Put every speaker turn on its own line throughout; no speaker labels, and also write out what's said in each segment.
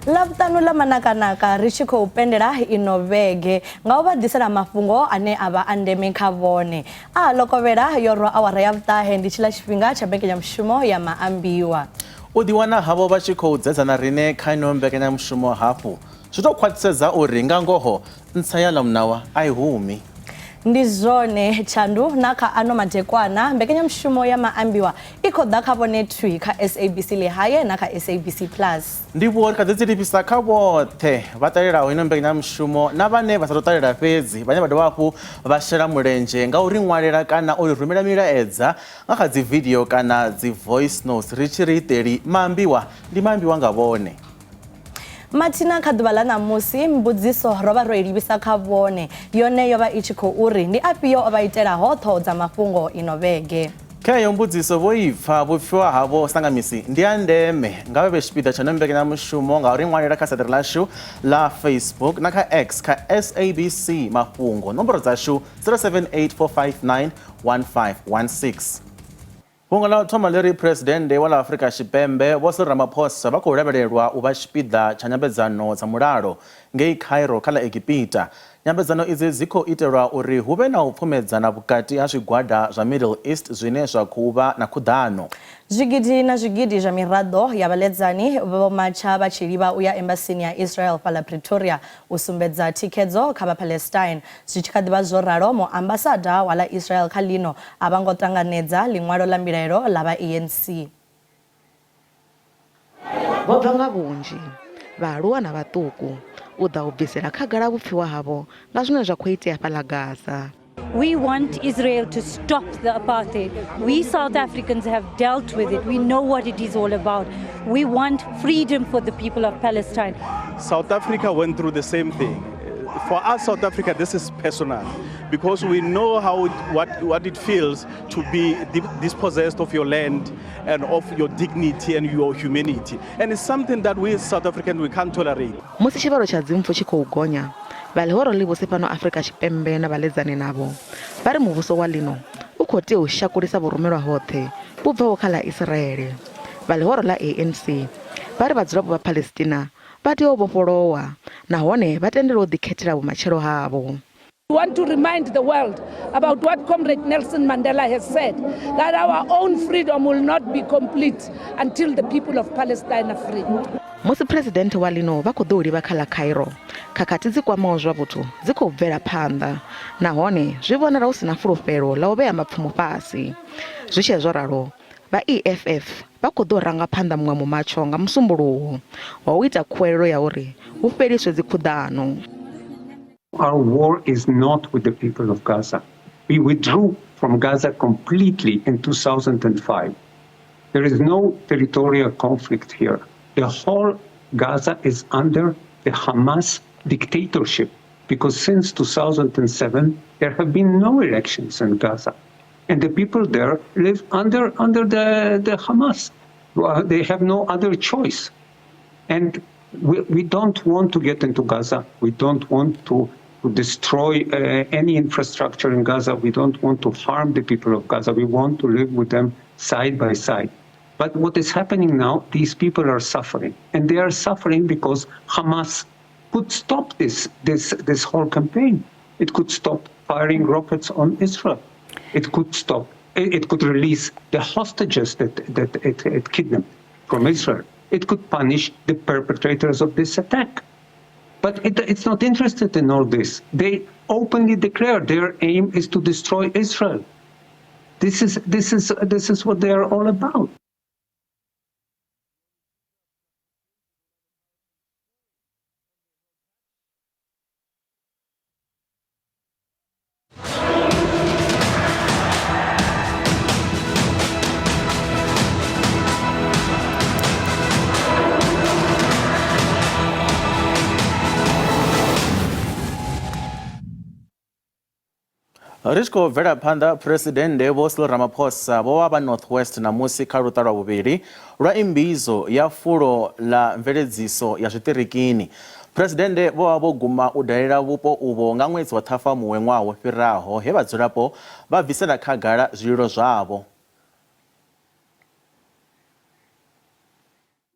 Lavutanu la manakanaka ri tshi khou pendela ino vhege nga u vha ḓisela mafhungo ane a vha a ndeme kha vhone. A lokovhela yo rwa awara ya vhuṱahe ndi tshila tshifhinga tsha mbekanyamushumo ya Maambiwa.
U ḓiwana havho vha tshi khou dzedzana riṋe kha ino mbekanyamushumo hafhu zwi tou khwaṱhisedza uri nga ngoho ntsha ya ḽa munawa a i humi.
Ndi zwone Chandu na kha ano madekwana mbekanyamushumo ya Maambiwa i khou ḓa kha vhone thwi kha SABC Lehaye na kha SABC Plus.
Ndi vho ri kha dzi livhisa kha vhoṱhe vha ṱalelaho ino mbekanyamushumo na vhane vha sa tou ṱalela fhedzi vhane vha dovha hafhu vha shela mulenzhe nga uri ṅwalela kana uri rumela milaedza nga kha dzi video kana dzi voice notes ri tshi ri iteli Maambiwa ndi Maambiwa nga vhone.
Mathina kha ḓuvha ḽa ṋamusi mbudziso ro vha ro i livhisa kha vhone yone yo vha i tshi khou uri ndi afhio o vha itelaho ṱhoho dza mafhungo ino vhege.
Kha iyo mbudziso vho ipfa vhupfiwa havho sangamisi ndi ya ndeme nga vhe tshipiḓa tsha mbekanyamushumo nga uri ṅwalela kha saḓari ḽashu ḽa Facebook na kha X kha SABC Mafhungo nomboro dzashu 0784591516. Fhungo ḽa u thoma ḽi ri Phuresidennde wa ḽa Afrika Tshipembe Vho Cyril Ramaphosa vha khou lavhelelwa u vha tshipiḓa tsha nyambedzano dza mulalo ngei Cairo kha ḽa Egipita. Nyambedzano idzi dzi khou itelwa uri hu vhe na u pfumedzana vhukati ha zwigwada zwa Middle East zwine zwa khou vha na khuḓano.
Zwigidi na zwigidi zwa miraḓo ya vhaledzani vho matsha vha tshi livha u ya embasini ya Israel fhaḽa Pretoria u sumbedza thikhedzo kha vha Palestine. Zwi tshi kha ḓivha zwo ralo muambasada wa ḽa Israel kha ḽino a vha ngo ṱanganedza ḽiṅwalo ḽa mbilaelo ḽa vha ANC.
Vho bva nga vhunzhi vhaaluwa na vhaṱuku u ḓa u bvisela khagala vhupfiwa havho nga zwine zwa khou itea fhaḽa Gaza.
We want Israel to stop the apartheid. We South Africans have dealt with it. We know what it is all about. We want freedom for the people of Palestine.
South Africa went through the same thing. For us, South Africa, this is personal because we know what it feels to be dispossessed of your land and of your dignity and your humanity. And it's something that we South Africans, we can't tolerate.
Musi tshivhalo tsha dzimpfu tshi khou gonya, vhaḽihoro ḽivhusi fhano Afrika Tshipembe na vhaledzani navho vha ri muvhuso wa ḽino u khou tea u shakulisa vhurumelwa hoṱhe vhu bvaho kha ḽa Israel. Vhaḽihoro ḽa ANC vha ri vhadzulapo vha Palestina vha tea u vhofholowa nahone vha tendela u ḓikhethela vhumatshelo havho.
We want to remind the world about what Comrade Nelson Mandela has said, that our own freedom will not be complete until the people of Palestine are free.
Musi President wa ḽino vha khou ḓo u livha kha ḽa Cairo, khakhathi dzi kwamaho zwa vhuthu dzi khou bvela phanḓa nahone zwi vhonala hu si na fulufhelo ḽa u vhea mapfumo fhasi. Zwi tshe zwo ralo, vha EFF vha khou ḓo ranga phanḓa muṅwe mumatsho nga musumbuluwo wa u ita khuwelelo ya uri hu fheliswe dzi khuḓano.
Our war is not with the people of Gaza. We withdrew from Gaza completely in 2005. There is no territorial conflict here. The whole Gaza is under the Hamas dictatorship because since 2007 there have been no elections in Gaza. And the people there live under the Hamas. They have no other choice. And we don't want to get into Gaza. We don't want to destroy any infrastructure in Gaza. We don't want to harm the people of Gaza. We want to live with them side by side. But what is happening now, these people are suffering. And they are suffering because Hamas could stop this whole campaign. It could stop firing rockets on Israel. It could stop. It could release the hostages that it kidnapped from Israel. It could punish the perpetrators of this attack. But it's not interested in all this. They openly declare their aim is to destroy Israel. This is what they are all about.
Ri tshi khou bvela phanḓa Phuresidennde Vho Cyril Ramaphosa vho vha Northwest ṋamusi kha luṱa lwa vhuvhili lwa imbizo ya fulo ḽa mveledziso ya zwiṱirikini. Phuresidennde vho vha vho guma u dalela vhupo uvho nga ṅwedzi wa Ṱhafamuhwe ṅwaha wo fhiraho he vhadzulapo vha bvisela khagala zwililo zwavho.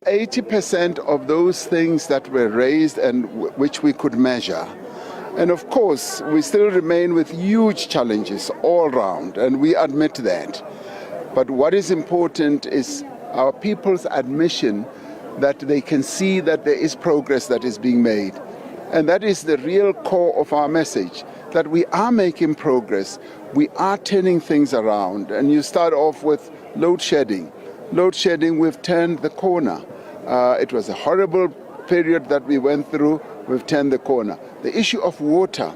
80% of those things that were raised and which we could measure. And of course, we still remain with huge challenges all round, and we admit that. But what is important is our people's admission that they can see that there is progress that is being made. And that is the real core of our message, that we are making progress, we are turning things around. And you start off with load shedding. Load shedding, we've turned the corner. It was a horrible period that we went through, we've turned the corner. The issue of water,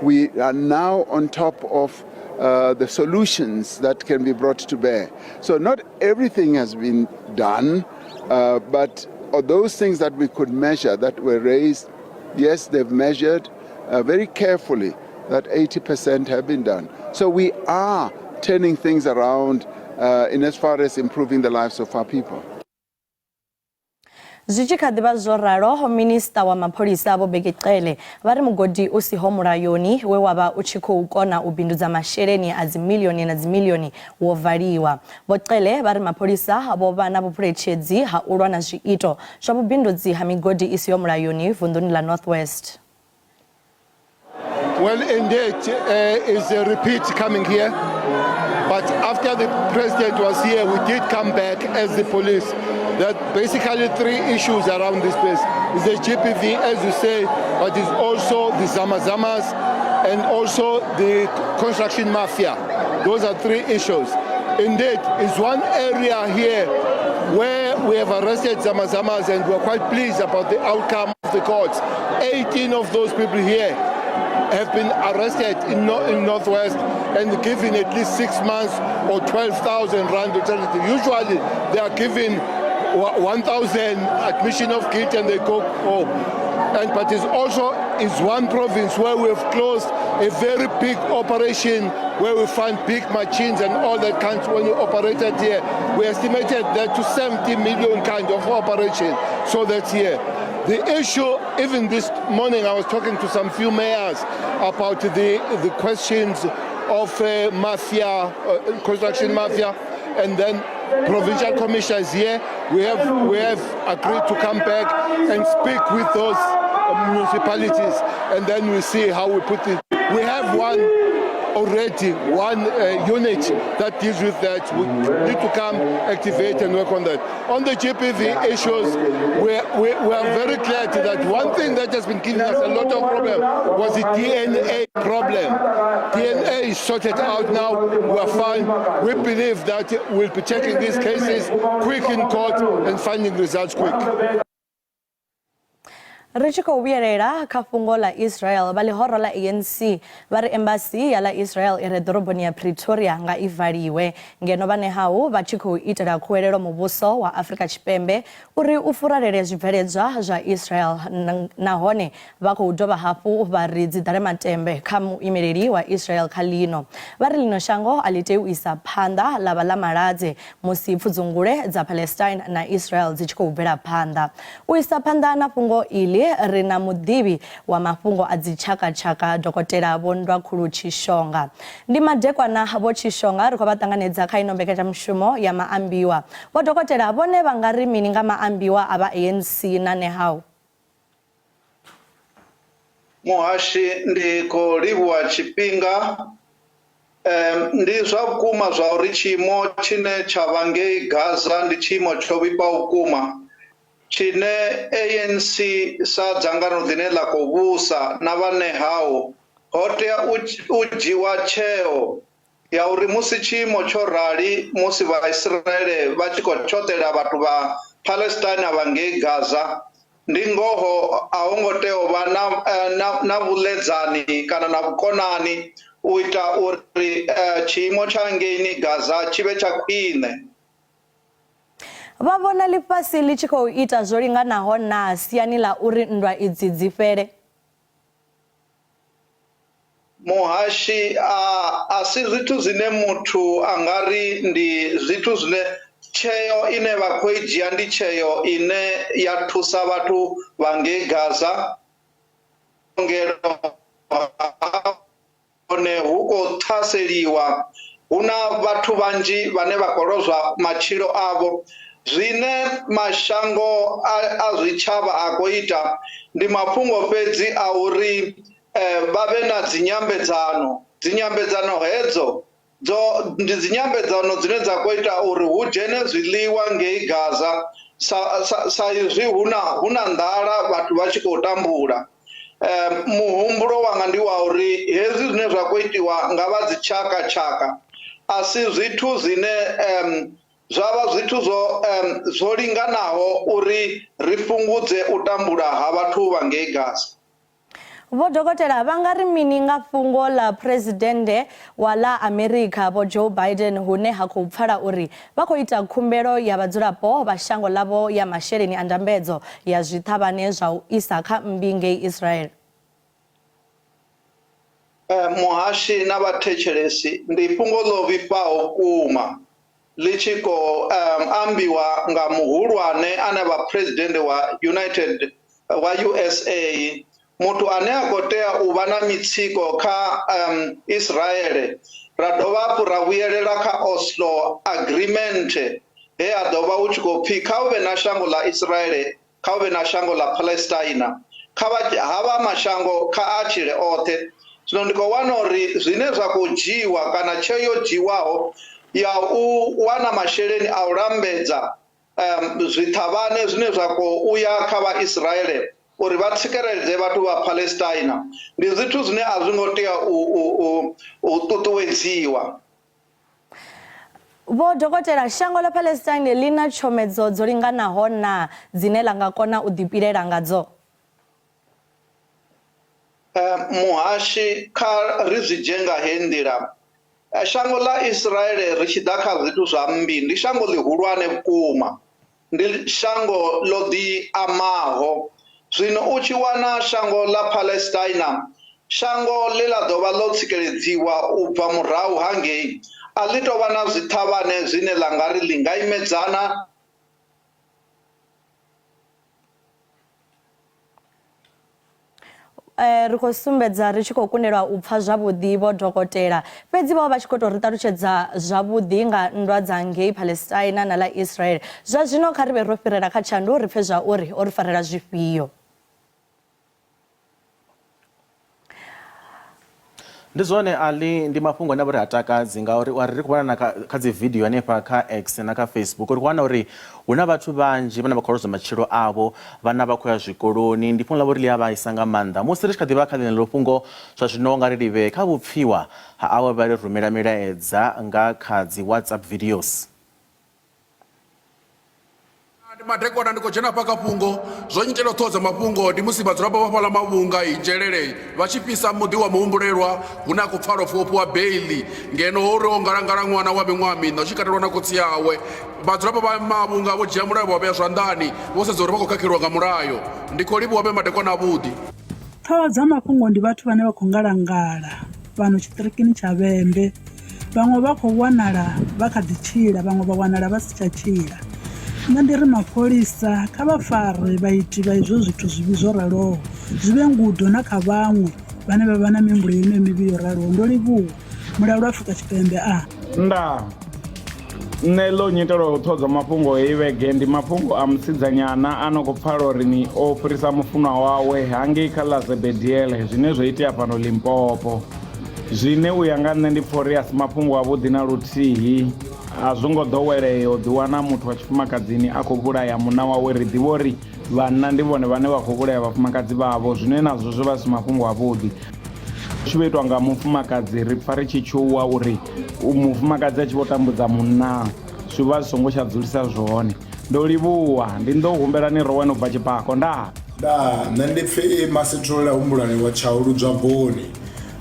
we are now on top of the solutions that can be brought to bear. So not everything has been done, but those things that we could measure that were raised, yes, they've measured very carefully that 80% have been done. So we are turning things around in as far as improving the lives of our people.
Zichikadiba zoraro Minister wa Mapolisa abo Begekele vari mugodi usiho mulayoni we waba uchiko ukona ubinduza mashereni azimilioni na zimilioni wovaliwa Bokele vari mapolisa abo bana bupurechedzi ha ulwa na zviito zvabubindudzi ha migodi isiho mulayoni vunduni la Northwest.
Well, indeed, is a repeat coming here. But after the president was here, we did come back as the police. There are basically three issues around this place. It's the GPV, as you say, but it's also the Zamazamas and also the construction mafia. Those are three issues. Indeed, it's one area here where we have arrested Zamazamas and we're quite pleased about the outcome of the courts. 18 of those people here have been arrested in Northwest and given at least 6 months or 12,000 rand alternative. Usually they are given 1,000 admission of guilt and they go home. But it also is one province where we have closed a very big operation where we find big machines and all that kind. When we operated here, we estimated that to 70 million kind of operation. So that's here. The issue, even this morning, I was talking to some few mayors about the questions of mafia, construction mafia, and then provincial commissioners here. We have agreed to come back and speak with those municipalities, and then we see how we put it. We have one unit that deals with that. We need to come, activate and work on that. On the GPV issues, we are very glad that one thing that has been giving us a lot of problem was the DNA problem. DNA is sorted out now, we are fine. We believe that we'll be checking these cases quick in court and finding results quick.
Richiko Wierera, Mafhungo la Israel, balihoro la ANC, vari embassy ya la Israel iredoroboni ya Pretoria nga ivaliwe. Ngeno bane hau, bachiko itara kuerero mubuso wa Afrika Chipembe, uri ufurarere zvibveledzwa zva Israel nahone vako udoba hafu varidzi dare matembe kamu imereri wa Israel kalino. Vari lino shango aliteu isa panda lava la maradze musi pfudzungule za Palestine na Israel zichiko ubvera panda. Uisa panda na Mafhungo ili rina mudivi wa Mafhungo adzichaka-chaka Dr. Bondwa Khulu Chishonga. Ndi madekwa na habo Chishonga riko batanganedza kha inombekeza mushumo ya Maambiwa. Bo Dr. bone vangari mininga Maambiwa aba ANC nane hau.
Muhashi ndiko liwa chipinga ndi zvakuma zvauri chimo chine chavange Gaza ndi chimo chovipa ukuma chine ANC sadzangano dzine la kuvusa na vane hao hotea ujiwa cheo ya uri musi chimo chorali musi va Israeli vachikochotela vatu va Palestine avange Gaza ndingoho aongoteo vana na vuledzani kana na vukonani uita uri chimo changeini Gaza chive chakwine.
Vavona lifasi lichiko ita zolinganaho na siani la uri ndwa idzi dzifere.
Muhashi asi zitu zine muthu angari ndi zitu zine cheyo ine vakhoijia ndi cheyo ine yathusa vatu vange Gaza ngero one huko thaseliwa una vatu vanji vane vakolozwa machilo avo zwine mashango a zwitshavha a khou ita ndi mafhungo fhedzi a uri vha vhe na dzinyambedzano hedzo ndi dzinyambedzano dzine dza khou ita uri hu dzhene zwiḽiwa ngei Gaza sa izwi hu na nḓala vhathu vha tshi khou tambula. Muhumbulo wanga ndi wa uri hezwi zwine zwa khou itiwa nga vha dzi tshaka a si zwithu zwine zwavha zwithu zwo linganaho uri ri fhungudze u tambula ha vhathu vha ngei Gaza.
Vho Dokotela vha nga ri mini nga fhungo la presidente wa la America Vho Joe Biden hune ha khou pfala uri vha khou ita khumbelo ya vhadzulapo vha shango ḽavho ya masheleni a ndambedzo ya zwiṱhavhane zwa u isa kha mmbi ngei Israel?
Muhashi na vhathetshelesi ndi fhungo ḽo vhifhaho vhukuma ḽi tshi khou ambiwa nga muhulwane ane vha president wa USA, muthu ane a khou tea u vha na mitsiko kha Israel. Ra dovha hafhu ra vhuyelela kha Oslo agreement he a ḓo vha hu tshi khou pfhi kha hu vhe na shango ḽa Israel, kha hu vhe na shango ḽa Palestine, kha havha mashango kha a tshile oṱhe. Zwino ndi khou wana uri zwine zwa khou dzhiwa kana tsheo yo dzhiwaho ya u wana masheleni a u lambedza zwiṱhavhane zwine zwa khou uya kha vha Israel uri vha tsikeledze vhathu vha Palestine ndi zwithu zwine a zwi ngo tea u ṱuṱuwedziwa.
Vho Dokotela, shango ḽa Palestine ḽi na tshomedzo dzo linganaho na dzine ḽa nga kona u ḓipilela ngadzo?
Muhashi kha ri zwi dzhie nga heyi nḓila, shango ḽa Israel ri tshi ḓa kha zwithu zwa mmbi ndi shango ḽihulwane vhukuma, ndi shango ḽo ḓi amaho. Zwino u tshi wana shango ḽa Palestine, shango ḽe ḽa ḓo vha ḽo tsikeledziwa u bva murahu hangei, a ḽi tou vha na zwiṱhavhane zwine ḽa nga ri ḽi nga imedzana
ri khou sumbedza ri tshi khou kundelwa u pfha zwavhuḓi Vho Dokotela, fhedzi vho vha tshi khou tou ri ṱalutshedza zwavhuḓi nga nndwa dza ngei Palestine na ḽa Israel. Zwa zwino kha ri vhe ro fhirela kha tshandu ri pfhe zwa uri o ri farela zwifhio.
Ndi zwone ali ndi mafhungo ane vhori a takadzi ngauri ri khou vhona kha dzi video hanefha kha X na kha Facebook uri wana uri huna vhathu vhanzhi vhane vha khou lozwa matshilo avho, vhana vha khou ya zwikoloni. Ndi fhungo ḽa vhori ḽi a vhaisa nga maanḓa musi ri tshi kha ḓivha kha ḽeneḽo fhungo zwa zwino nga ri livhe kha vhupfiwa ha avho vha ri rumela milaedza nga kha dzi WhatsApp videos.
Madekwana ndiko dzhena paka fhungo zwo nyitela ṱhodza mafhungo ndi musi vhadzulapo vha fhaḽa mavhunga i dzhelele vha tshi fhisa muḓi wa muhumbulelwa hune a khou pfala upfhi wa beili ngeno ho uri o ngalangala ṅwana wa miṅwaha miṋa u tshi katelwa na khotsi yawe. Vhadzulapo vha mavhunga vho dzhia mulayo vha vhea zwanḓani vho sedza uri vha khou khakheliwa nga mulayo. Ndi khou livhuwa vhe madekwana avhuḓi.
Ṱhodza mafhungo ndi vhathu vhane vha khou ngalangala fhano tshiṱirikini tsha Vhembe, vhaṅwe vha khou wanala vha kha ḓi tshila, vhaṅwe vha wanala vha si tsha tshila. Nṋe ndi ri mapholisa kha vha fare vhaiti vha izwo zwithu zwivhi zwo raloho, zwi vhe ngudo na kha vhaṅwe vhane vha vha na mihumbulo yeneyo mivhi yo raloho. Ndo livhuwa mulayo wa Afrika Tshipembe
nda nṋe ḽo nyitelwa u ṱhodza mafhungo heyi vhege ndi mafhungo a musidzanyana a no khou pfala uri ni o fhirisa mufunwa wawe hangei kha ḽa Zebediele zwine zwo itea fhano Limpopo, zwine u ya nga nṋe ndi pfha uri a si mafhungo avhuḓi na luthihi. A zwo ngo ḓowelea u ḓiwana muthu wa tshifumakadzini a khou vhulaya munna wawe. Ri ḓivha uri vhanna ndi vhone vhane vha khou vhulaya vhafumakadzi vhavho, zwine nazwo zwo vha si mafhungo avhuḓi. Tshi vho itwa nga mufumakadzi ri pfha ri tshi tshuwa uri mufumakadzi a tshi vho tambudza munna zwi vha zwi songo tsha dzulisa zwone. Ndo livhuwa ndi ndo humbela ni ro wana u bva tshipako
nṋe ndi pfhi masithulela humbulani wa Tshauludzwa Boni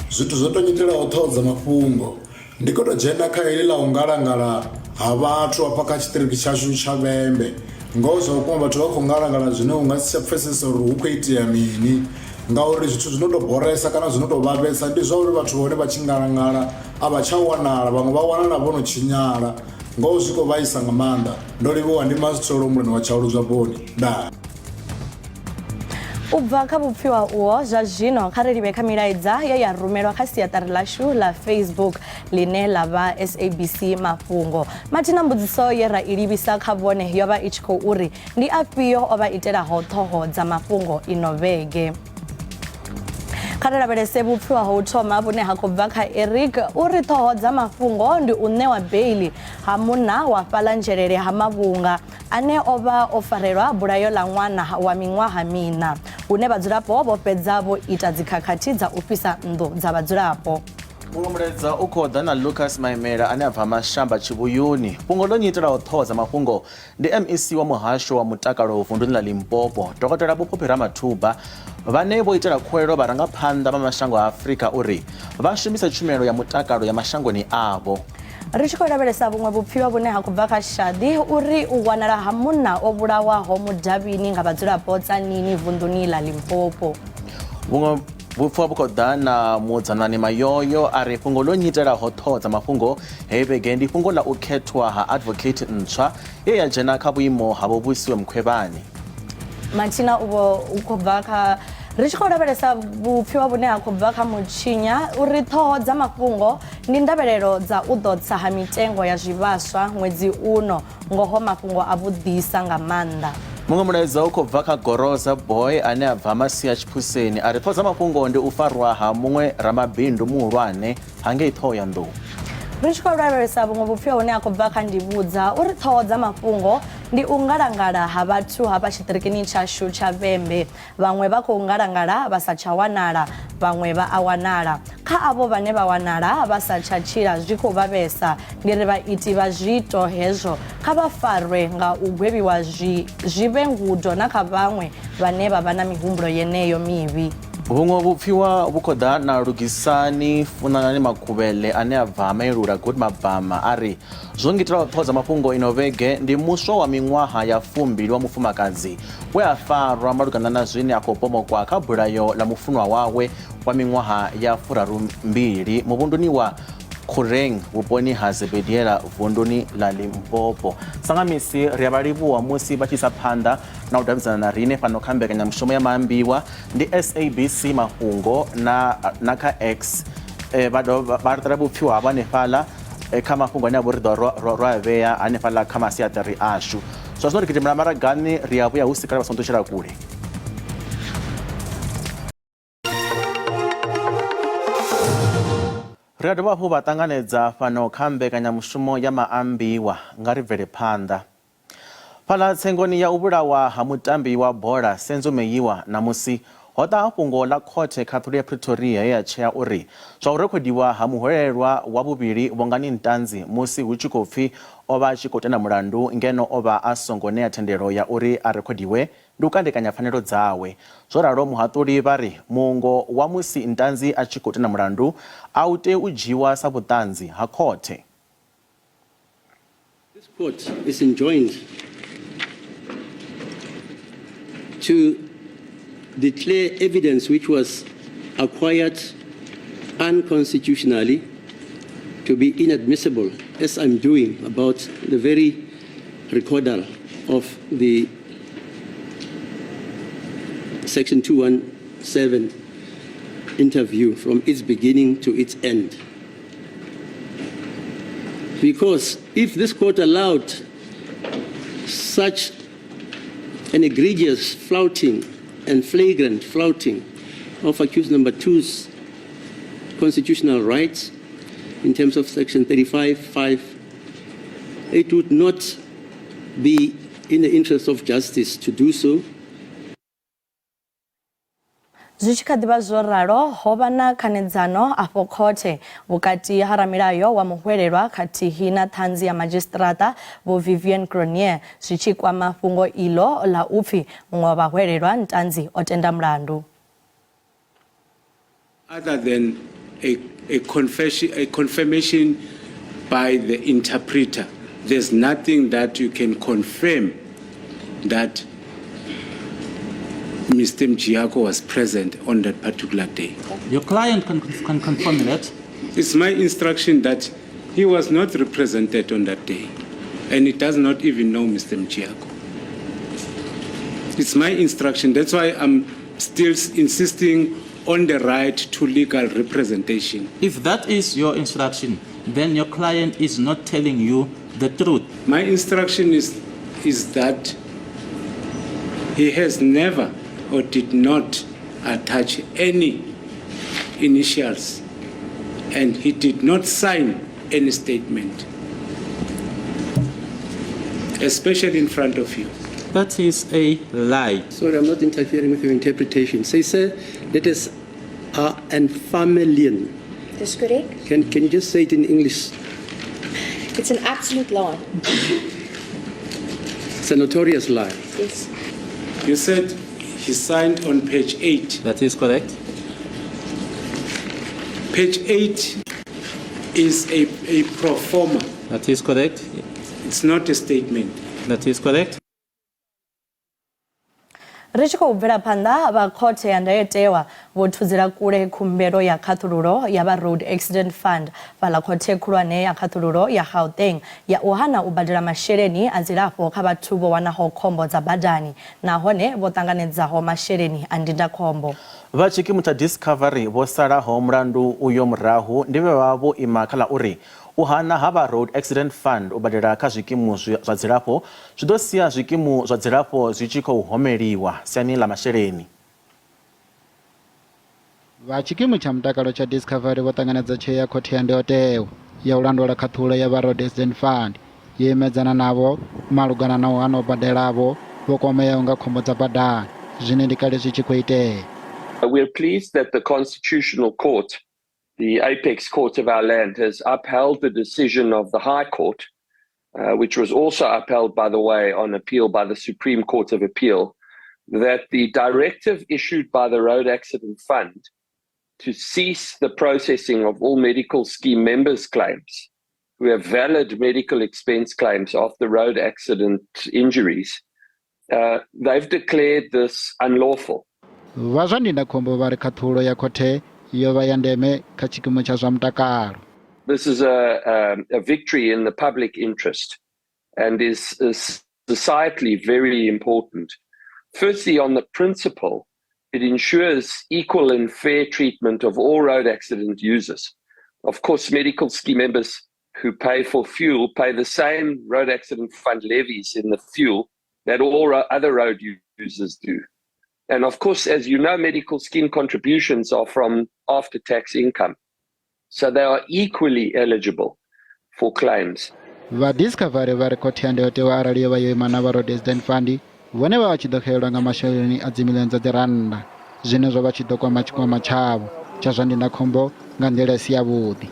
zwithu zwo to nyitela u ṱhodza mafhungo. Ndi khou tou dzhena kha heḽi ḽa u ngalangala ha vhathu hafha kha tshiṱiriki tshashu tsha Vhembe, ngoho zwa vhukuma vhathu vha khou ngalangala zwine u nga si tsha pfhesesa uri hu khou itea mini, ngauri zwithu zwi no tou boresa kana zwi no tou vhavhesa ndi zwa uri vhathu vhone vha tshi ngalangala a vha tsha wanala, vhaṅwe vha wanala vho no tshinyala, ngoho zwi khou vhaisa nga maanḓa. Ndo livhuwa ndi Masitholo Humbulani wa Tshauludzwa Boni
ubva kha vhupfiwa uho zwa zwino kha ri livhe kha milaedza ye ya rumelwa kha siaṱari lashu la Facebook line la vha SABC Mafhungo. Mathina mbudziso ye ra i livhisa kha vhone yo vha i tshi khou uri ndi afhio o vha itelaho ṱhoho dza mafhungo ino vhege. Kha ri lavhelese vhupfiwa ho u thoma vhune ha khou bva kha Eric uri ṱhoho dza mafhungo ndi u ṋewa beili ha munna wa fhaḽa nzhelele ha Mavhunga ane o vha o farelwa bulayo ḽa ṅwana wa miṅwaha mina hune vhadzulapo vho fhedza vho ita dzikhakhathi dza u fhisa nnḓu dza vhadzulapo.
Muṅwe mulaedza u khou ḓa na Lucas Maimela ane a bva Mashamba Tshivhuyuni. Fhungo ḽo nyitelaho ṱhoho dza mafhungo ndi MEC wa muhasho wa mutakalo vunḓuni ḽa Limpopo Dokotela Vhuphophi Ramathuba vhane vho itela khuwelelo vharangaphanḓa vha mashango a Afrika uri vha shumise tshumelo ya mutakalo ya mashangoni avho.
Ri tshi khou lavhelesa vhuṅwe vhupfiwa vhune ha khou bva kha Shadi uri u wanala ha munna o vhulawaho mudavhini nga vhadzulapo Tzaneen vunḓuni ḽa Limpopo.
Vhuṅwe vhupfiwa vhu khou ḓa na Mudzanani Mayoyo a ri fhungo ḽo nyitelaho ṱhoho dza mafhungo hei vhege ndi fhungo ḽa u khethwa ha advocate ntswa ye ya dzhena kha vhuimo ha vhusiwe Mkhwevhani.
Mathina uvho u khou bva kha ri tshi khou lavhelesa vhupfiwa vhune ha khou bva kha Mutshinya uri ṱhoho dza mafhungo ndi ndavhelelo dza u ḓo tsa ha mitengo ya zwivhaswa ṅwedzi uno ngoho mafhungo a vhuḓisa nga maanḓa.
Muṅwe mulaedza u khou bva kha Goroza Boy ane a bva Masia Tshiphuseni a ri ṱhoho dza mafhungo ndi u farwa ha muṅwe ramabindu muhulwane hangei Thohoyandou.
Ri tshi khou lavhelesa vhuṅwe vhupfiwa hune ha khou bva kha Ndivhudza uri ṱhoho dza mafhungo ndi u ngalangala ha vhathu hafha tshiṱirikini tshashu tsha Vhembe vhaṅwe vha khou ngalangala vha sa tsha wanala vhaṅwe vha a wanala kha avho vhane vha wanala vha sa tsha tshila zwi khou vhavhesa ndi ri vhaiti vha zwiito hezwo kha vha farwe nga u gwevhiwa zwi vhe ngudo na kha vhaṅwe vhane vha vha na mihumbulo yeneyo mivhi.
Vhuṅwe vhupfiwa vhu khou ḓa na Lugisani Funanani Makhuvhele ane a bva Maelula Good Mabama a ri zwo ngitelaho ṱhoho dza mafhungo ino vhege ndi muswa wa miṅwaha ya 20 wa mufumakadzi we a farwa malugana na zwine a khou pomokwa kha bulayo ḽa mufunwa wawe wa miṅwaha ya 32 muvhunduni wa Khureng vhuponi ha Zebediela vunḓuni ḽa Limpopo. Sangamisi ri a vha livhuwa musi vha tshi isa phanḓa na u davhidzana na riṋe fhano kha mbekanyamushumo ya Maambiwa ndi SABC Mafhungo na kha X vha ri ṱela vhupfiwa havho hanefhaḽa kha mafhungo ane a vho ri ḓo ro a vhea hanefhaḽa kha masiaṱari ashu. Zwa zwino ri gidimela maragani ri a vhuya hu si kale vha songo ṱutshela kule. Ri a dovha hafhu vha ṱanganedza fhano kha mbekanyamushumo ya Maambiwa nga ri bvele phanḓa. Fhaḽa tsengoni ya u vhulawa ha mutambi wa bola Senzo Meyiwa namusi ho ḓa fhungo ḽa khothe khaṱhulo ya Pretoria ye ya tshea uri zwa u rekhodiwa ha muhwelelwa wa vhuvhili vhongani ntanzi musi hu tshi khou pfi o vha a tshi khou tenda mulandu ngeno o vha a songo ṋea thendelo ya uri a rekhodiwe ndi u kandekanya pfanelo dzawe. Zwo ralo muhaṱuli vha ri muungo wa musi ntanzi a tshi khou tenda mulandu a u tea u dzhiwa sa vhuṱanzi ha khothe.
This court is enjoined to declare evidence which was acquired unconstitutionally to be inadmissible, as I'm doing about the very recordal of the Section 217 interview from its beginning to its end. Because if this court allowed such an egregious flouting and flagrant flouting of accused number 2's constitutional rights in terms of Section 35(5), it would not be in the interest of justice to do so.
Zwi tshi kha ḓivha zwo ralo ho vha na khanedzano afho khothe vhukati ha ramilayo wa muhwelelwa khathihi na ṱhanzi ya madzhisiṱiraṱa vho Vivian Cronje zwi tshi kwama fhungo iḽo ḽa u pfi muṅwe wa vhahwelelwa ntanzi o tenda mulandu.
Other than a confirmation by the interpreter, there's nothing that you can confirm that Mr. Mjiako was present on that particular day.
Your client can confirm that?
It's my instruction that he was not represented on that day, and he does not even know Mr. Mjiako. It's my instruction. That's why I'm still insisting on the right to legal representation.
If that is your instruction, then your client is not telling you the truth.
My instruction is that he has never or did not attach any initials, and he did not sign any statement, especially in front of you.
That is a lie.
Sorry, I'm not interfering with your interpretation. Say, sir, that is an familian.
That's correct.
Can you just say it in English?
It's an absolute lie.
It's a notorious lie.
Yes.
You said he signed on page 8.
That is correct.
Page 8 is a pro forma.
That is correct.
It's not a statement.
That is correct.
Richiko ubvela phanḓa vha khothe ya ndayotewa vho thudzela kule khumbelo ya khaṱhululo ya vha Road Accident Fund fhaḽa khothe khulwane ya khaṱhululo ya Gauteng ya u hana u badela masheleni a dzilafho kha vhathu vho wanaho khombo dza badani nahone vho ṱanganedzaho masheleni a ndindakhombo.
Vha tshikimu tsha Discovery vho salaho mulandu uyo murahu ndi vha vho ima khala uri u hana ha vha Road Accident Fund u badela kha zwikimu zwa dzilafho zwi ḓo sia zwikimu zwa dzilafho zwi tshi khou homeliwa siani ḽa masheleni.
Vha tshikimu tsha mutakalo tsha Discovery vho ṱanganedza tsheo ya khothe ya ndayotewa ya u landula khaṱhulo ya vha Road Accident Fund yo imedzana navho malugana na u hana u badelavho vho kwameaho nga khombo dza badani zwine ndi kale zwi tshi khou itea.
We are pleased that the Constitutional Court, the apex court of our land, has upheld the decision of the High Court, which was also upheld, by the way, on appeal by the Supreme Court of Appeal, that the directive issued by the Road Accident Fund to cease the processing of all medical scheme members' claims who have valid medical expense claims after road accident injuries, they've declared this unlawful.
Vha zwa ndindakhombo vha ri khaṱhulo ya khothe yo vha ya ndeme kha tshikimu tsha zwa mutakalo.
This is a victory in the public interest and is societally very important. Firstly, on the principle, it ensures equal and fair treatment of all road accident users. Of course, medical scheme members who pay for fuel pay the same road accident fund levies in the fuel that all other road users do. And of course, as you know, medical scheme contributions are from after-tax income. So they are equally eligible for claims.
Vha Discovery vha ri khothe ya ndayotewa arali yo vha yo ima na vha Road Accident Fund vhone vha tshi ḓo xelelwa nga masheleni a dzimiliyoni dza dzirannda zwine zwa vha tshi ḓo kwama tshikwama tshavho tsha zwa ndindakhombo nga nḓila i si yavhuḓi.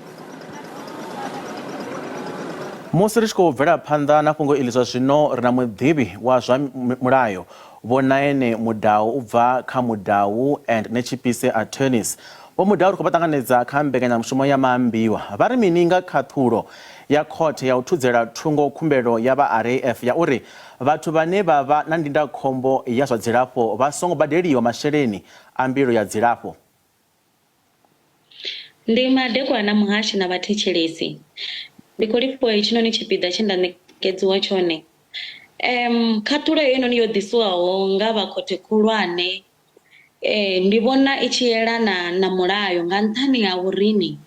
Musi ri tshi khou bvela phanḓa na fhungo iḽi zwa zwino ri na muḓivhi wa zwa mulayo vho Naene Mudau u bva kha Mudau and Netshipise Attorneys. Vho Mudau ri khou vha ṱanganedza kha mbekanyamushumo ya Maambiwa. Vha ri mini nga khaṱhulo ya khothe ya u thudzela thungo khumbelo ya vha RAF ya uri vhathu vhane vha vha na ndindakhombo ya zwa dzilafho vha songo badeliwa masheleni a mbilo ya dzilafho?
Ndi madekwana muhashi na vhathetshelesi. Ndi khou lifhiwa hetshinoni tshipiḓa tshe nda ṋekedziwa tshone. Khaṱhulo heinoni yo ḓisiwaho nga vha khothe khulwane ndi vhona i tshi yelana na mulayo nga nṱhani ha urini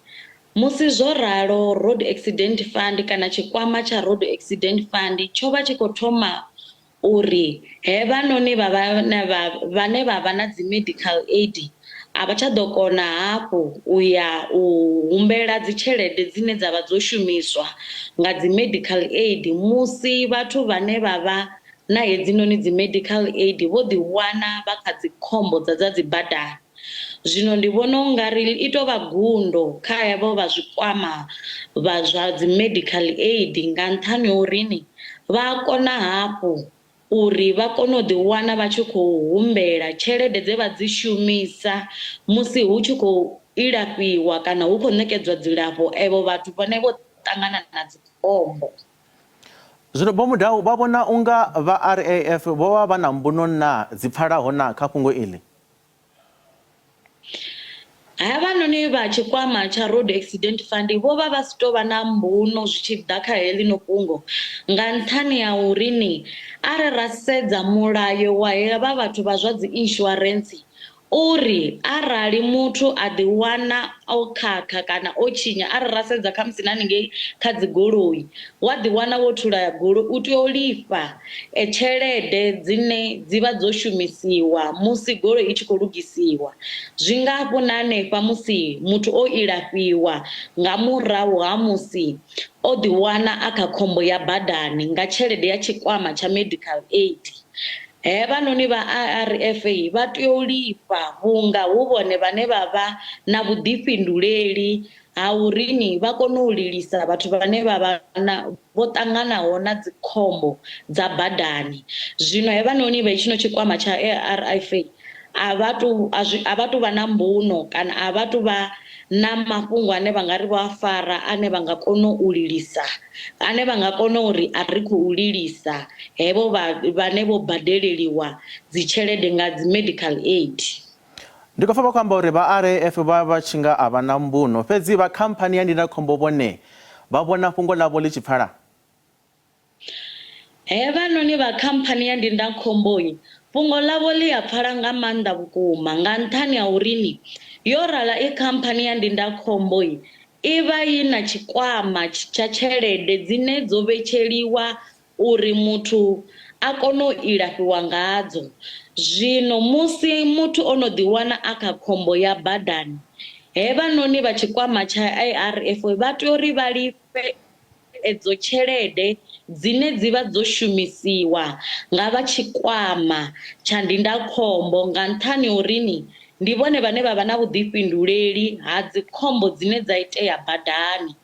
musi zwo ralo Road Accident Fund kana tshikwama tsha Road Accident Fund tsho vha tshi khou thoma uri hevhanoni vhane vha vha na dzi medical aid a vha tsha ḓo kona hafhu u ya u humbela dzi tshelede dzine dza vha dzo shumiswa nga dzi medical aid musi vhathu vhane vha vha na hedzinoni dzi medical aid vho ḓi wana vha kha dzi khombo dza dzi badani. Zwino ndi vhona ungari i tou vha gundo kha havho vha zwikwama vha zwa dzi medical aid nga nṱhani urini vha kona hafhu uri vha kone u ḓi wana vha tshi khou humbela tshelede dze vha dzi shumisa musi hu tshi khou ilafhiwa kana hu khou ṋekedzwa dzilafho evho vhathu vhane vho ṱangana na dzi khombo.
Zwino Vho Mudau vha vhona unga vha RAF vho vha na mbuno na dzi pfalaho na kha fhungo iḽi?
Havanoni vha tshikwama tsha road accident fund vho vha vha si tou vha na mbuno zwi tshi ḓa kha heḽi no fhungo nga nṱhani ya uri ni are ra sedza mulayo wa havha vhathu vha zwa dzi insurance uri arali muthu a ḓi wana o khakha kana o tshinya are ra sedza kha musi na haningei kha dzi goloi wa ḓi wana wo thula goloi u tea u lifha tshelede dzine dzi vha dzo shumisiwa musi goloi i tshi khou lugisiwa zwi nga hafhu na hanefha musi muthu o ilafhiwa nga murahu ha musi o ḓi wana a kha khombo ya badani nga tshelede ya tshikwama tsha medical aid. Hevanoni vha ARFA vha tea u lifha vhunga hu vhone vhane vha vha na vhuḓifhinduleli ha uri ni vha kone u lilisa vhathu vhane vha vha na vho ṱanganaho na dzi khombo dza badani. Zwino hevanoni vha tshino tshikwama tsha ARFA a vha tu vha na mbuno kana a vha tu vha na mafhungo ane vha nga ri vha fara ane vha nga kona u lilisa ane vha nga kona uri a ri khou lilisa hevo vhane vho badeleliwa dzi tshelede nga dzi medical aid.
Ndi khou pfa vha khou amba uri vha RAF vha tshi nga a vha na mbuno fhedzi vha khamphani ya ndindakhombo vhone vha vhona fhungo ḽavho ḽi tshi pfala.
Hevanoni vha khamphani ya ndindakhombo fhungo ḽavho ḽi a pfala nga maanḓa vhukuma nga nṱhani ha uri ni yo rala i khamphani ya ndindakhombo i vha i na tshikwama tsha tshelede dzine dzo vhetsheliwa uri muthu a kone u ilafhiwa ngadzo. Zwino musi muthu ono ḓi wana a kha khombo ya badani hevanoni vha tshikwama tsha ARF vha tea uri vha lifhe edzo tshelede dzine dzi vha dzo shumisiwa nga vha tshikwama tsha ndindakhombo nga nṱhani uri ni ndi vhone vhane vha vha na vhuḓifhinduleli ha dzi khombo dzine dza itea badani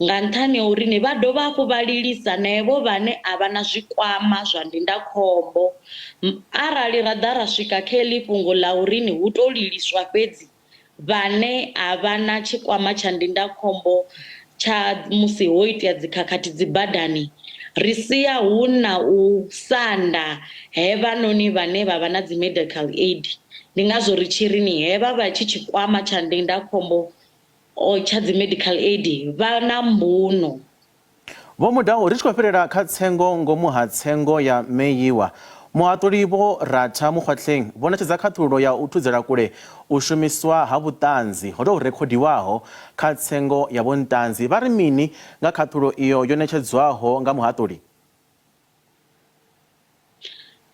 nga nṱhani uri ni vha dovha hafhu vha lilisa nevo vhane a vha na zwikwama zwa ndindakhombo. Arali ra ḓa ra swika kha heḽi fhungo ḽa uri ni hu tou liliswa fhedzi vhane a vha na tshikwama tsha ndindakhombo tsha musi ho itea dzikhakhathi dzi badani ri sia hu na u sanda hevanoni vhane vha vha na dzi medical aid. Ndi ngazwo ri tshi ri ni hevha vha tshi tshikwama tsha ndindakhombo tsha dzi medical aid vha na mbuno.
Vho Mudau ri tshi khou fhirela kha tsengo ngomu ha tsengo ya Maambiwa muhaṱuli Vho Ratha Mokgotleng vho ṋetshedza khaṱhululo ya u thudzela kule u shumiswa ha vhuṱanzi ho tou rekhodiwaho kha tsengo ya vhonṱanzi vha ri mini nga khaṱhululo iyo yo ṋetshedzwaho nga muhaṱuli?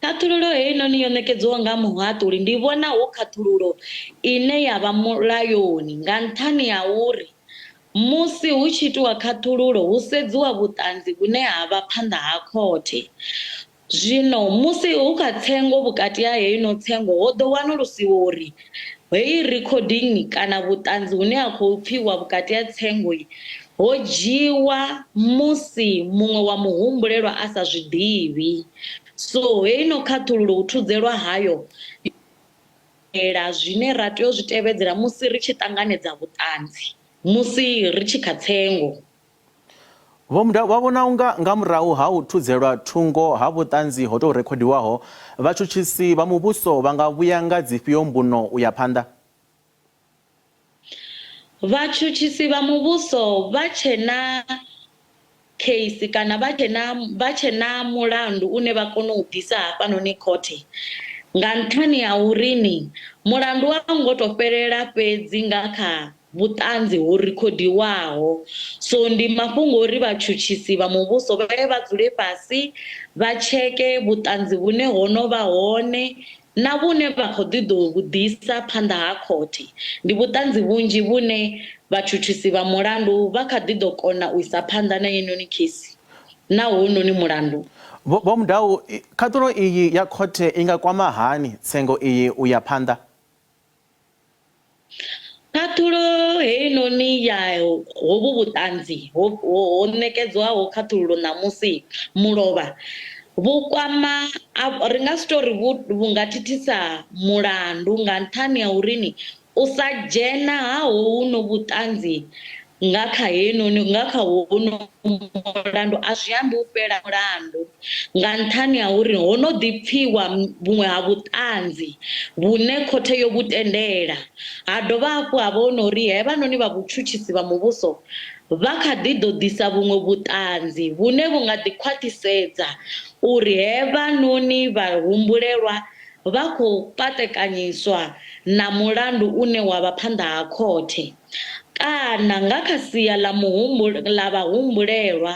Khaṱhululo heinoni yo ṋekedzwaho nga muhaṱuli ndi vhona hu khaṱhululo ine ya vha mulayoni nga nṱhani ha uri musi hu tshi itiwa khaṱhululo hu sedziwa vhuṱanzi vhune ha vha phanḓa ha khothe. Zwino musi hu kha tsengo vhukati ha heino tsengo ho ḓo wanulusiwa uri heyi recording kana vhuṱanzi hune ha khou pfiwa vhukati ha tsengo ho dzhiwa musi muṅwe wa muhumbulelwa a sa zwi ḓivhi. So heino khaṱhululo u thudzelwa hayo zwine ra tea u zwi tevhedzela musi ri tshi ṱanganedza vhuṱanzi musi ri tshi kha tsengo.
Vho Mudau vha vhona unga nga murahu ha u thudzelwa thungo ha vhuṱanzi ho tou rekhodiwaho vhatshutshisi vha muvhuso vha nga vhuya nga dzifhio mbuno u ya phanḓa?
Vhatshutshisi vha muvhuso vha tshe na case kana vha tshe na mulandu une vha kona u ḓisa hafhanoni khothe nga nṱhani ha uri ni mulandu wa ngo to fhelela fhedzi nga kha vhuṱanzi ho rekhodiwaho. So ndi mafhungo uri vhatshutshisi vha muvhuso vha dzule fhasi vha tsheke vhuṱanzi vhune hono vha hone na vhune vha khou ḓi ḓo vhuḓisa phanḓa ha khothe. Ndi vhuṱanzi vhunzhi vhune vhatshutshisi vha mulandu vha kha ḓi ḓo kona u isa phanḓa na yenoni case na hononi mulandu.
Vho Mudau khaṱhululo iyi ya khothe i nga kwama hani tsengo iyi u ya phanḓa?
Khaṱhululo heinoni ya hovhu vhuṱanzi ho ṋekedzwaho khaṱhululo ṋamusi mulovha vhukwama ri nga si tou ri vhu nga thithisa mulandu nga nṱhani ha uri ni u sa dzhena ha huno vhuṱanzi nga kha henoni nga kha hono mulandu a zwi ambi u fhela mulandu nga nṱhani ha uri ho no ḓipfiwa vhuṅwe ha vhuṱanzi vhune khothe yo vhutendela ha dovha hafhu ha vha uri hevhanoni vha vhutshutshisi vha muvhuso vha kha ḓi ḓo ḓisa vhuṅwe vhuṱanzi vhune vhu nga ḓi khwaṱhisedza uri hevhanoni vha humbulelwa vha khou patekanyiswa na mulandu une wa vha phanḓa ha khothe kana nga kha sia ḽa vhahumbulelwa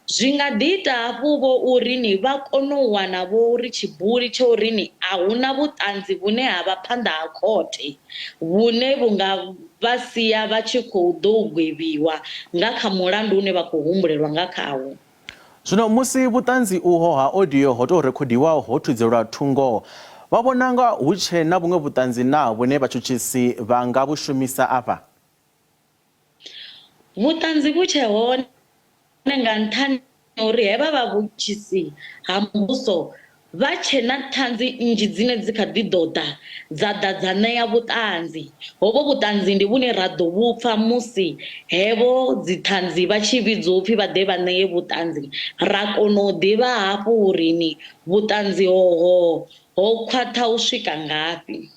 zwi nga ḓi ita hafhu vho uri ni vha kone u wana vho uri tshibuli tsha uri ni a huna vhuṱanzi vhune ha vha phanḓa ha khothe vhune vhu nga vha sia vha tshi khou ḓo gwevhiwa nga kha mulandu une vha khou humbulelwa nga khawo.
Zwino musi vhuṱanzi uho ha audio ho tou rekhodiwaho ho thudzelwa thungo vha vhona nga hu tshe na vhuṅwe vhuṱanzi na vhune vhatshutshisi vha nga vhu shumisa afha?
Vhuṱanzi vhu tshe hone nga nṱhani uri hevha vha vhutshisi ha muvhuso vha tshe na ṱhanzi nnzhi dzine dzi kha ḓi ḓo ḓa dza ḓa dza ṋea vhuṱanzi hovho vhuṱanzi ndi vhune ra ḓo vhupfa musi hevo dzi ṱhanzi vha tshi vhidzwa upfhi vha ḓe vha ṋeye vhuṱanzi ra kona u ḓivha hafhu uri ni vhuṱanzi hoho ho khwaṱha u swika ngafhi.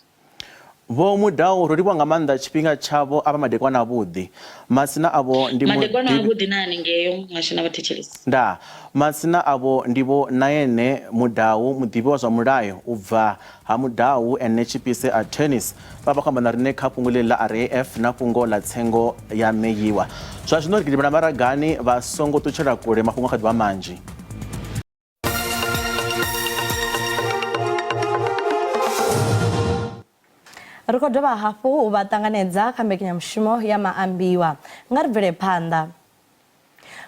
Vho Mudau ro livha nga maanḓa tshifhinga tshavho a vha madekwana avhuḓi masina avho ndi
madekwana avhuḓi na haningeo mashina vhathetshelesi
nda masina avho ndivho na ene Mudau muḓivhi wa zwa mulayo u bva ha Mudau ene tshipise a tennis vha vha khou amba na riṋe kha fhungo ḽi ḽa RAF na fhungo ḽa tsengo ya Maambiwa zwa zwino ri gidimela maragani vha songo ṱutshela kule mafhungo kha ḓivha manzhi.
Ri khou dovha hafhu u vha ṱanganedza kha mbekanyamushumo ya Maambiwa nga ri bvele phanḓa.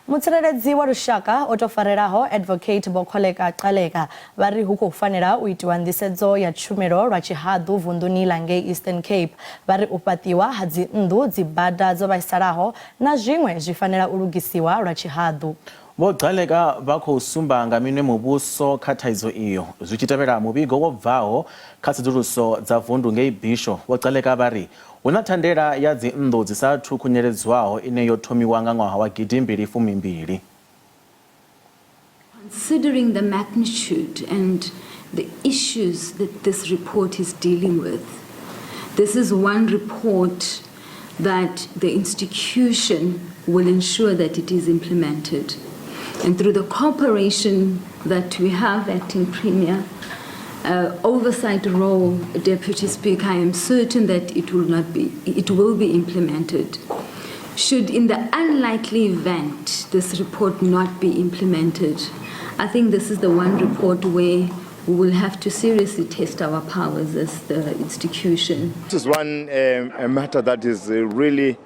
Mutsireledzi wa lushaka o tou farelaho Advocate Bokholeka Qaleka vha ri hu khou fanela u itiwa nḓisedzo ya tshumelo lwa tshihaḓu vunḓuni ḽa ngei Eastern Cape vha ri u fhaṱiwa ha dzinnḓu dzi bada dzo vhaisalaho na zwiṅwe zwi fanela u lugisiwa lwa tshihaḓu.
Vho Qaleka vha khou sumba nga minwe muvhuso kha thaidzo iyo zwi tshi tevhela muvhigo wo bvaho kha tsedzuluso dza vundu ngei Bisho. Vho Qaleka vha ri hu na thandela ya dzinnḓu dzi sathu khunyeledzwaho ine yo thomiwa nga ṅwaha wa 2022.
Considering the magnitude and the issues that this report is dealing with, this is one report that the institution will ensure that it is implemented. And through the cooperation that we have, Acting Premier, oversight role, Deputy Speaker, I am certain that it will be implemented. Should, in the unlikely event, this report not be implemented, I think this is the one report where we will have to seriously test our powers as the institution.
This is one matter that is really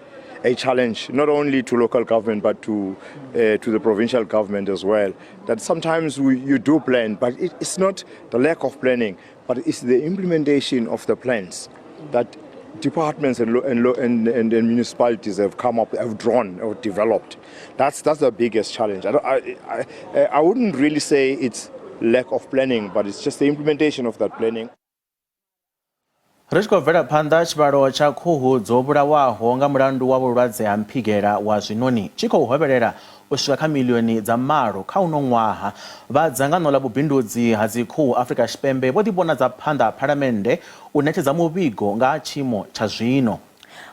a challenge, not only to local government, but to the provincial government as well. That sometimes you do plan, but it's not the lack of planning, but it's the implementation of the plans that departments and municipalities have come up, have drawn or developed. That's the biggest challenge. I wouldn't really say it's lack of planning, but it's just the implementation of that planning.
Ri tshi khou bvela phanḓa tshivhalo tsha khuhu dzo vhulawaho nga mulandu wa vhulwadze ha mphigela wa zwiṋoni tshi khou hovhelela u swika kha miḽioni dza malo kha uno ṅwaha. Vha dzangano ḽa vhubindudzi ha dzikhuhu Afrika Tshipembe vho ḓivhonadza phanḓa ha Phalamennde u ṋetshedza muvhigo nga ha tshiimo tsha zwino.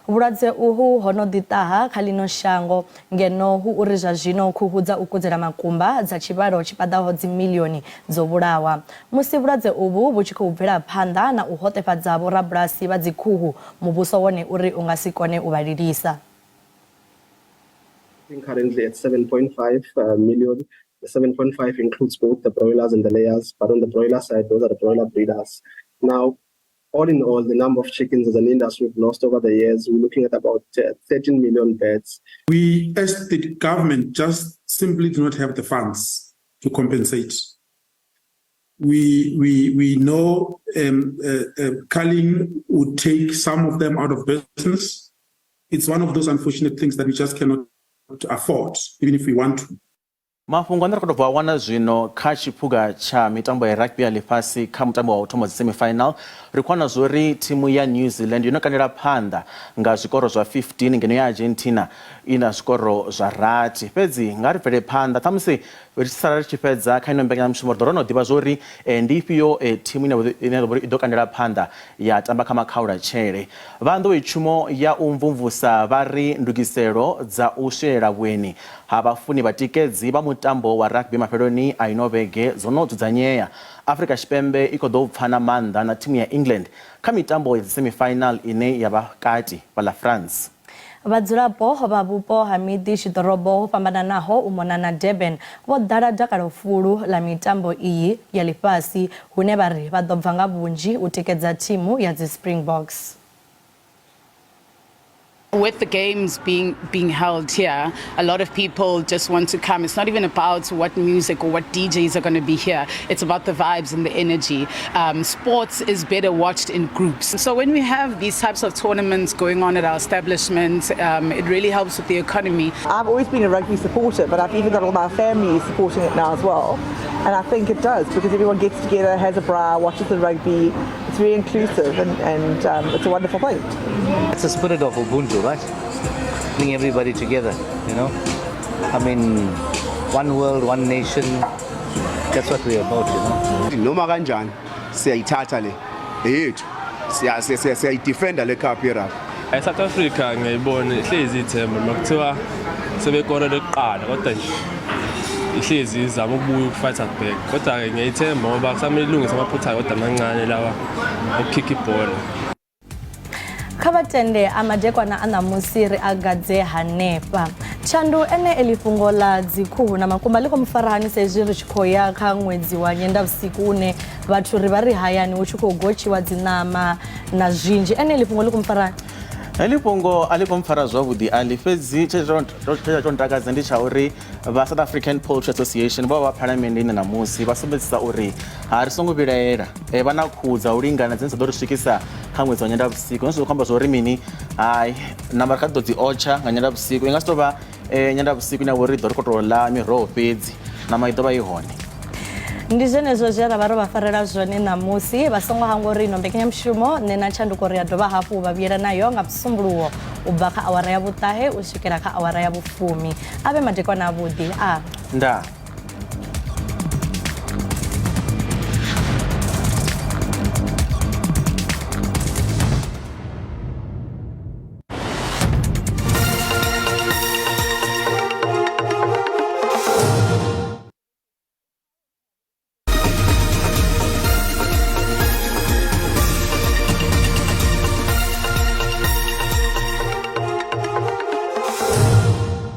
Vhulwadze uhu ho no ḓi ṱaha kha ḽino shango ngeno hu uri zwa zwino khuhu dza u kudzela makumba dza tshivhalo tshi paḓaho dzimiḽioni dzo vhulawa. Musi vhulwadze uvhu vhu tshi khou bvela phanḓa na u hoṱefhadza vhorabulasi vha dzikhuhu muvhuso wone uri u nga si kone u vha lilisa.
Currently at 7.5 million. The 7.5 includes both the broilers and the layers, but on the broiler side, those are the broiler breeders. Now, all in all, the number of chickens as an industry we've lost over the years, we're looking at about 13 million birds.
We, as the government, just simply do not have the funds to compensate. We know culling would take some of them out of business. It's one of those unfortunate things that we just cannot afford, even if we want to.
Mafhungo ane ri khou wana zwino kha tshiphuga tsha mitambo ya rugby ya ḽifhasi kha mutambo wa u thoma semi-final ri khou wana zwori thimu ya New Zealand yo no kandela phanḓa nga zwikoro zwa 15 ngeno ya Argentina ina zwikoro zwa rathi. Fhedzi nga ri bvele phanḓa ṱhamusi ri sala ri tshi fhedza kha ino mbekanyamushumo ri ḓo no ḓivha zwori ndi ifhio thimu ine i ḓo kandela phanḓa ya tamba kha makhaulatshele. Vha nḓowetshumo ya u mvumvusa vha ri ndugiselo dza u swiela vhueni ha vhafuni vhatikedzi vha mutambo wa rugby mafheloni a ino vhege dzo no dzudzanyea. Afrika Tshipembe i khou ḓo pfa na maanḓa na thimu ya England kha mitambo ya semi-final ine ya vha kati fhaḽa France.
Vhadzulapo vha vhupo ha miḓi tshiḓorobo ho fhambananaho u mona na Durban vho ḓala dakalo fulu ḽa mitambo iyi ya ḽifhasi hune vha ri vha ḓo bva nga vhunzhi u tikedza thimu ya dzi Springboks.
With the games being held here, a lot of people just want to come. It's not even about what music or what DJs are going to be here. It's about the vibes and the energy. Sports is better watched in groups. So when we have these types of tournaments going on at our establishment, it really helps with the economy.
I've always been a rugby supporter, but I've even got all my family supporting it now as well. And I think it does, because everyone gets together, has a bra, watches the rugby. It's very inclusive and it's a wonderful thing.
It's the spirit of Ubuntu, right? Bring everybody together, you know? I mean, one world, one nation, that's what we're about, you know?
Noma kanjani siyayithatha le yethu siyayidefenda le cup here.
South Africa ngiyibona ihlezi ithemba makuthiwa sebekora lokuqala kodwa nje ihlezi izama ukubuya ukufight back kodwa ngiyithemba ngoba kusamele ilungise amaphutha kodwa amancane lawa okukick ibhola.
Khavatende amadekwana anamusi ri agadze hanefha Chandu ene elifhungo ḽa dzikhuhu na makumba ḽi khou mfarahani sezwi ri tshi khou ya kha ṅwedzi wa nyendavhusiku une vhathu ri vha ri hayani hu tshi khou gotshiwa dziṋama na zwinzhi ene elifhungo ḽi khou mfarahani.
Elifhungo a ḽi khou mpfara zwavhuḓi a ḽi fhedzi tshe tsho ntakadza ndi tsha uri vha South African Poultry Association vha vha phalamenndeni namusi vha sumbedzisa uri ha ri songo vhilaela vha na khuhu dza u lingana dzine dza ḓo ri swikisa kha ṅwedzi wa nyendavhusiku. Zwine zwa khou amba zwa uri mini hayi ṋama ri kha ḓi ḓo dzi otsha nga nyendavhusiku i nga si tou vha nyendavhusiku ine ya vha uri ḓo ri khou tou ḽa miroho fhedzi ṋama i ḓo vha i hone.
Ndi zwenezwo zwe ra vha ro vha farela zwone namusi vha songo hangwa uri ino mbekanyamushumo nṋe na Tshanduko ri a dovha hafhu u vha vhuyela nayo nga musumbuluwo u bva kha awara ya vhuṱahe u swikela kha awara ya vhufumi a vhe madekwana avhuḓi a
ndaa.